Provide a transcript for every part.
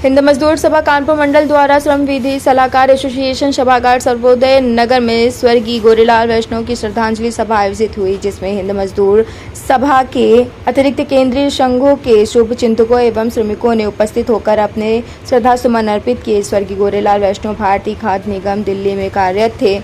हिंद मजदूर सभा कानपुर मंडल द्वारा श्रम विधि सलाहकार एसोसिएशन सभागार सर्वोदय नगर में स्वर्गीय गोरेलाल वैष्णव की श्रद्धांजलि सभा आयोजित हुई, जिसमें हिंद मजदूर सभा के अतिरिक्त केंद्रीय संघों के शुभ चिंतकों एवं श्रमिकों ने उपस्थित होकर अपने श्रद्धा सुमन अर्पित किए। स्वर्गीय गोरेलाल वैष्णव भारतीय खाद्य निगम दिल्ली में कार्यरत थे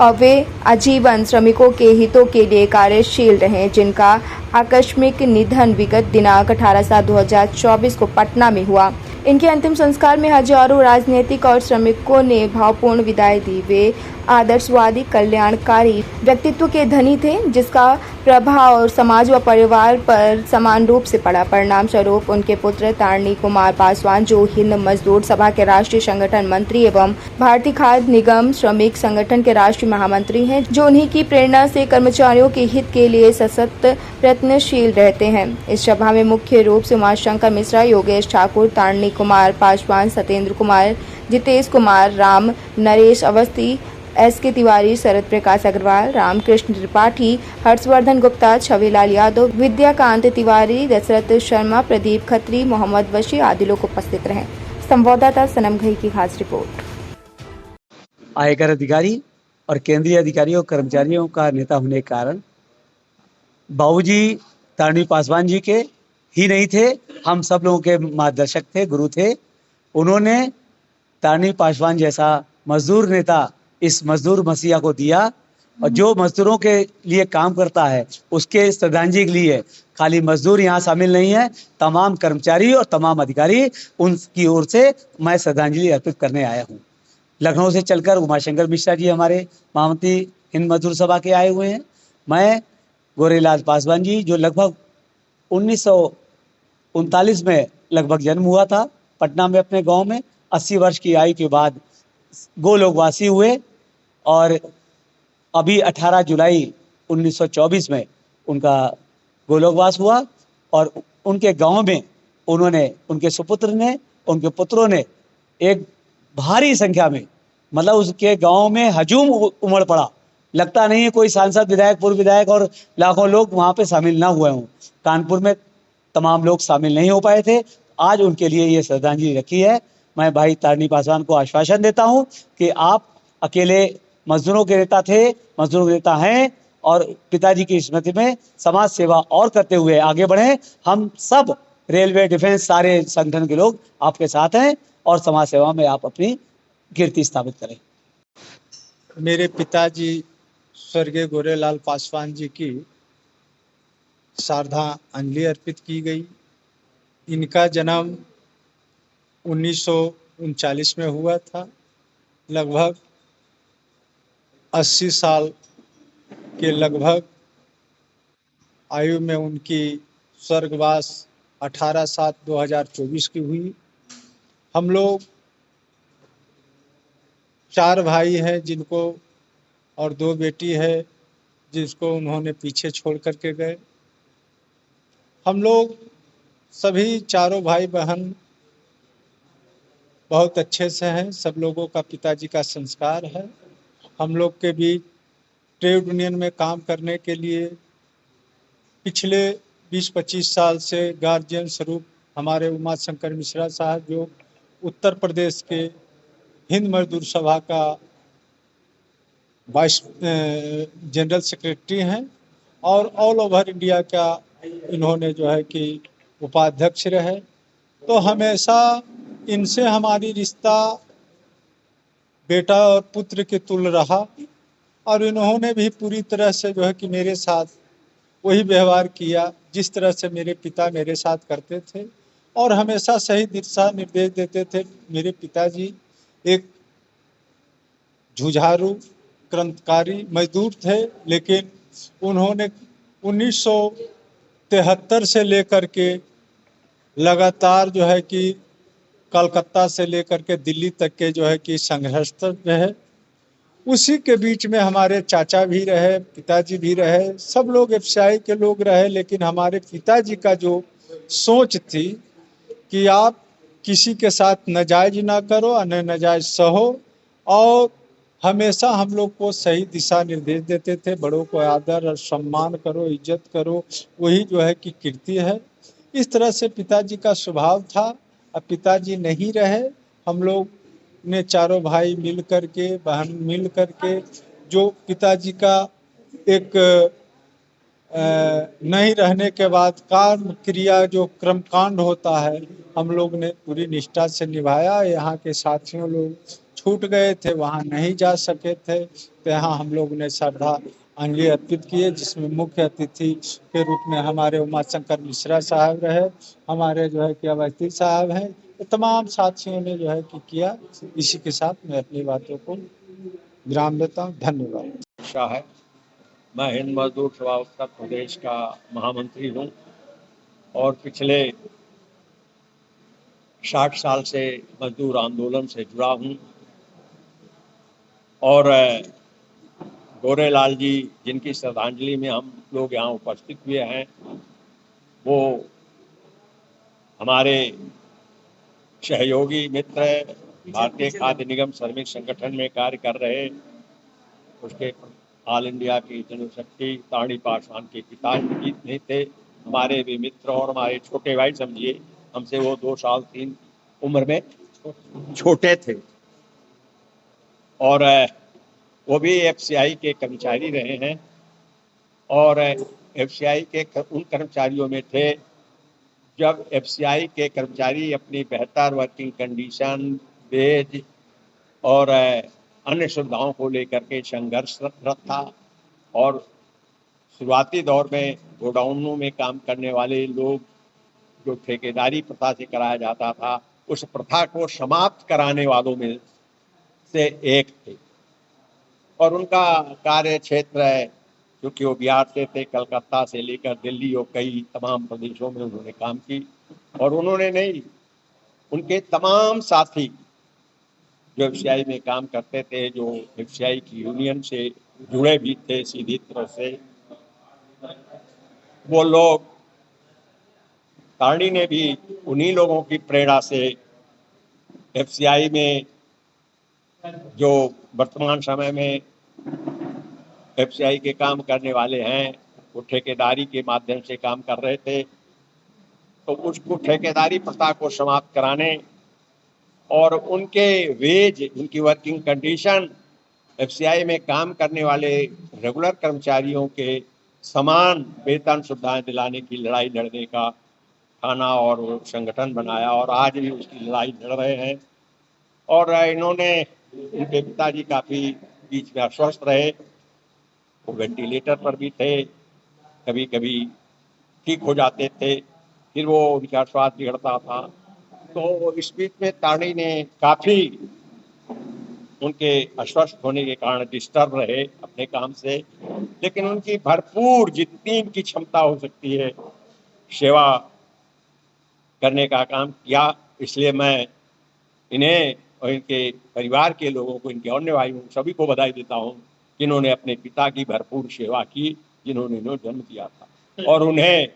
और वे आजीवन श्रमिकों के हितों के लिए कार्यशील रहे, जिनका आकस्मिक निधन विगत दिनांक 18/7/2024 को पटना में हुआ। इनके अंतिम संस्कार में हजारों राजनीतिक और श्रमिकों ने भावपूर्ण विदाई दी। वे आदर्शवादी कल्याणकारी व्यक्तित्व के धनी थे, जिसका प्रभाव समाज व परिवार पर समान रूप से पड़ा। परिणाम स्वरूप उनके पुत्र तारणी कुमार पासवान, जो हिंद मजदूर सभा के राष्ट्रीय संगठन मंत्री एवं भारतीय खाद्य निगम श्रमिक संगठन के राष्ट्रीय महामंत्री हैं, जो उन्हीं की प्रेरणा से कर्मचारियों के हित के लिए सतत प्रयत्नशील रहते हैं। इस सभा में मुख्य रूप से उमाशंकर मिश्रा, योगेश ठाकुर, तारणी कुमार पासवान, सत्येंद्र कुमार, जितेश कुमार, राम नरेश अवस्थी, एस.के. तिवारी, शरद प्रकाश अग्रवाल, रामकृष्ण त्रिपाठी, हर्षवर्धन गुप्ता, छविलाल यादव, विद्याकांत तिवारी, दशरथ शर्मा, प्रदीप खत्री, मोहम्मद वशी आदि लोग उपस्थित रहे। संवाददाता सनम घई की खास रिपोर्ट। आयकर अधिकारी और केंद्रीय अधिकारियों कर्मचारियों का नेता होने के कारण बाबूजी तारणी पासवान जी के ही नहीं थे, हम सब लोगों के मार्गदर्शक थे, गुरु थे। उन्होंने तारणी पासवान जैसा मजदूर नेता इस मजदूर मसीहा को दिया, और जो मजदूरों के लिए काम करता है उसके श्रद्धांजलि के लिए खाली मजदूर यहाँ शामिल नहीं है, तमाम कर्मचारी और तमाम अधिकारी, उनकी ओर से मैं श्रद्धांजलि अर्पित करने आया हूँ। लखनऊ से चलकर उमाशंकर मिश्रा जी हमारे महामंत्री हिंद मजदूर सभा के आए हुए हैं। मैं गोरेलाल पासवान जी, जो लगभग 1939 में लगभग जन्म हुआ था पटना में अपने गांव में, 80 वर्ष की आयु के बाद गोलोकवासी हुए और अभी 18 जुलाई 1924 में उनका गोलोकवास हुआ। और उनके गांव में उन्होंने, उनके सुपुत्र ने, उनके पुत्रों ने एक भारी संख्या में, मतलब उसके गांव में हजूम उमड़ पड़ा। लगता नहीं है कोई सांसद, विधायक, पूर्व विधायक और लाखों लोग वहां पे शामिल ना हुए हों। कानपुर में तमाम लोग शामिल नहीं हो पाए थे। आज उनके लिए ये श्रद्धांजलि रखी है। मैं भाई तारणी पासवान को आश्वासन देता हूं कि आप अकेले मजदूरों के नेता थे, मजदूरों के नेता हैं, और पिताजी की स्मृति में समाज सेवा और करते हुए आगे बढ़ें। हम सब रेलवे, डिफेंस, सारे संगठन के लोग आपके साथ हैं और समाज सेवा में आप अपनी कीर्ति स्थापित करें। मेरे पिताजी स्वर्गीय गोरेलाल पासवान जी की श्रद्धांजलि अर्पित की गई। इनका जन्म 1939 में हुआ था। लगभग 80 साल के लगभग आयु में उनकी स्वर्गवास 18/7/2024 की हुई। हम लोग 4 भाई हैं जिनको, और 2 बेटी है जिसको उन्होंने पीछे छोड़ करके गए। हम लोग सभी चारों भाई बहन बहुत अच्छे से हैं। सब लोगों का पिताजी का संस्कार है। हम लोग के भी ट्रेड यूनियन में काम करने के लिए पिछले 20-25 साल से गार्जियन स्वरूप हमारे उमाशंकर मिश्रा साहब, जो उत्तर प्रदेश के हिंद मजदूर सभा का वाइस जनरल सेक्रेटरी हैं, और ऑल ओवर इंडिया का इन्होंने जो है कि उपाध्यक्ष रहे। तो हमेशा इनसे हमारी रिश्ता बेटा और पुत्र के तुल्य रहा, और इन्होंने भी पूरी तरह से जो है कि मेरे साथ वही व्यवहार किया जिस तरह से मेरे पिता मेरे साथ करते थे, और हमेशा सही दिशा निर्देश देते थे। मेरे पिताजी एक जुझारू क्रांतिकारी मजदूर थे, लेकिन उन्होंने 1973 से लेकर के लगातार जो है कि कलकत्ता से लेकर के दिल्ली तक के जो है कि संघर्ष रहे। उसी के बीच में हमारे चाचा भी रहे, पिताजी भी रहे, सब लोग एफसीआई के लोग रहे। लेकिन हमारे पिताजी का जो सोच थी कि आप किसी के साथ नाजायज ना करो और न नाजायज सहो, और हमेशा हम लोग को सही दिशा निर्देश देते थे। बड़ों को आदर और सम्मान करो, इज्जत करो, वही जो है कि कीर्ति है। इस तरह से पिताजी का स्वभाव था। अब पिताजी नहीं रहे, हम लोग ने चारों भाई मिल करके, बहन मिल करके, जो पिताजी का एक नहीं रहने के बाद कर्म क्रिया जो कर्मकांड होता है, हम लोग ने पूरी निष्ठा से निभाया। यहाँ के साथियों लोग छूट गए थे, वहाँ नहीं जा सके थे, तो यहाँ हम लोग ने श्रद्धांजलि अर्पित किए, जिसमें मुख्य अतिथि के रूप में हमारे उमाशंकर मिश्रा साहब रहे, हमारे जो है कि अवस्थी साहब हैं, तो तमाम साथियों ने जो है कि किया। इसी के साथ मैं अपनी बातों को विराम देता हूँ। धन्यवाद। आशा है। मैं हिंद मजदूर सभा उत्तर प्रदेश का महामंत्री हूँ और पिछले 60 साल से मजदूर आंदोलन से जुड़ा हूँ। और गोरेलाल जी, जिनकी श्रद्धांजलि में हम लोग यहाँ उपस्थित हुए हैं, वो हमारे सहयोगी मित्र, भारतीय खाद्य निगम श्रमिक संगठन में कार्य कर रहे, उसके ऑल इंडिया की जनशक्ति ताड़ी पासवान के पिताजी नहीं थे, हमारे भी मित्र और हमारे छोटे भाई समझिए, हमसे वो 2 साल 3 उम्र में छोटे थे। और वो भी एफसीआई के कर्मचारी रहे हैं और एफसीआई के उन कर्मचारियों में थे जब एफसीआई के कर्मचारी अपनी बेहतर वर्किंग कंडीशन, वेज और अन्य सुविधाओं को लेकर के संघर्षरत था। और शुरुआती दौर में गोडाउनों में काम करने वाले लोग जो ठेकेदारी प्रथा से कराया जाता था, उस प्रथा को समाप्त कराने वालों में से एक थे। और उनका कार्य क्षेत्र है, क्योंकि वो बिहार से थे, कलकत्ता से लेकर दिल्ली और कई तमाम प्रदेशों में उन्होंने काम की। और उन्होंने नहीं, उनके तमाम साथी जो एफसीआई में काम करते थे, जो एफसीआई की यूनियन से जुड़े भी थे सीधी तरह से, वो लोग, ताड़ी ने भी उन्हीं लोगों की प्रेरणा से एफसीआई में, जो वर्तमान समय में एफसीआई के काम करने वाले हैं, वो ठेकेदारी के माध्यम से काम कर रहे थे, तो उसको ठेकेदारी प्रथा को समाप्त कराने और उनके वेज, उनकी वर्किंग कंडीशन, एफसीआई में काम करने वाले रेगुलर कर्मचारियों के समान वेतन सुविधाएं दिलाने की लड़ाई लड़ने का थाना और संगठन बनाया और आज भी उसकी लड़ाई लड़ रहे हैं। और इन्होंने, उनके पिताजी काफ़ी बीच में अस्वस्थ रहे, वो वेंटिलेटर पर भी थे, कभी कभी ठीक हो जाते थे, फिर वो उनका स्वास्थ्य बिगड़ता था। तो इस बीच में ताड़ी ने काफ़ी उनके अस्वस्थ होने के कारण डिस्टर्ब रहे अपने काम से, लेकिन उनकी भरपूर जितनी इनकी क्षमता हो सकती है सेवा करने का काम किया। इसलिए मैं इन्हें और इनके परिवार के लोगों को, इनके अन्य भाइयों सभी को बधाई देता हूँ, जिन्होंने अपने पिता की भरपूर सेवा की, जिन्होंने इन्हें जन्म दिया था। और उन्हें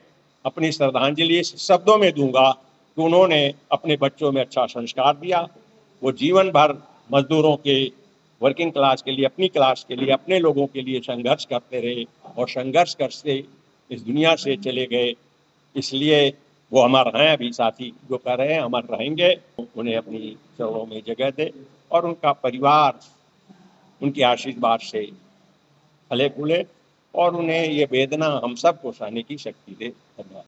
अपनी श्रद्धांजलि इस शब्दों में दूंगा कि उन्होंने अपने बच्चों में अच्छा संस्कार दिया। वो जीवन भर मजदूरों के, वर्किंग क्लास के लिए, अपनी क्लास के लिए, अपने लोगों के लिए संघर्ष करते रहे और संघर्ष करते इस दुनिया से चले गए। इसलिए वो अमर हैं, अभी साथी जो कर रहे हैं अमर रहेंगे। उन्हें अपनी चरणों में जगह दे और उनका परिवार उनके आशीर्वाद से फले फूले और उन्हें ये वेदना हम सबको सहने की शक्ति दे। धन्यवाद।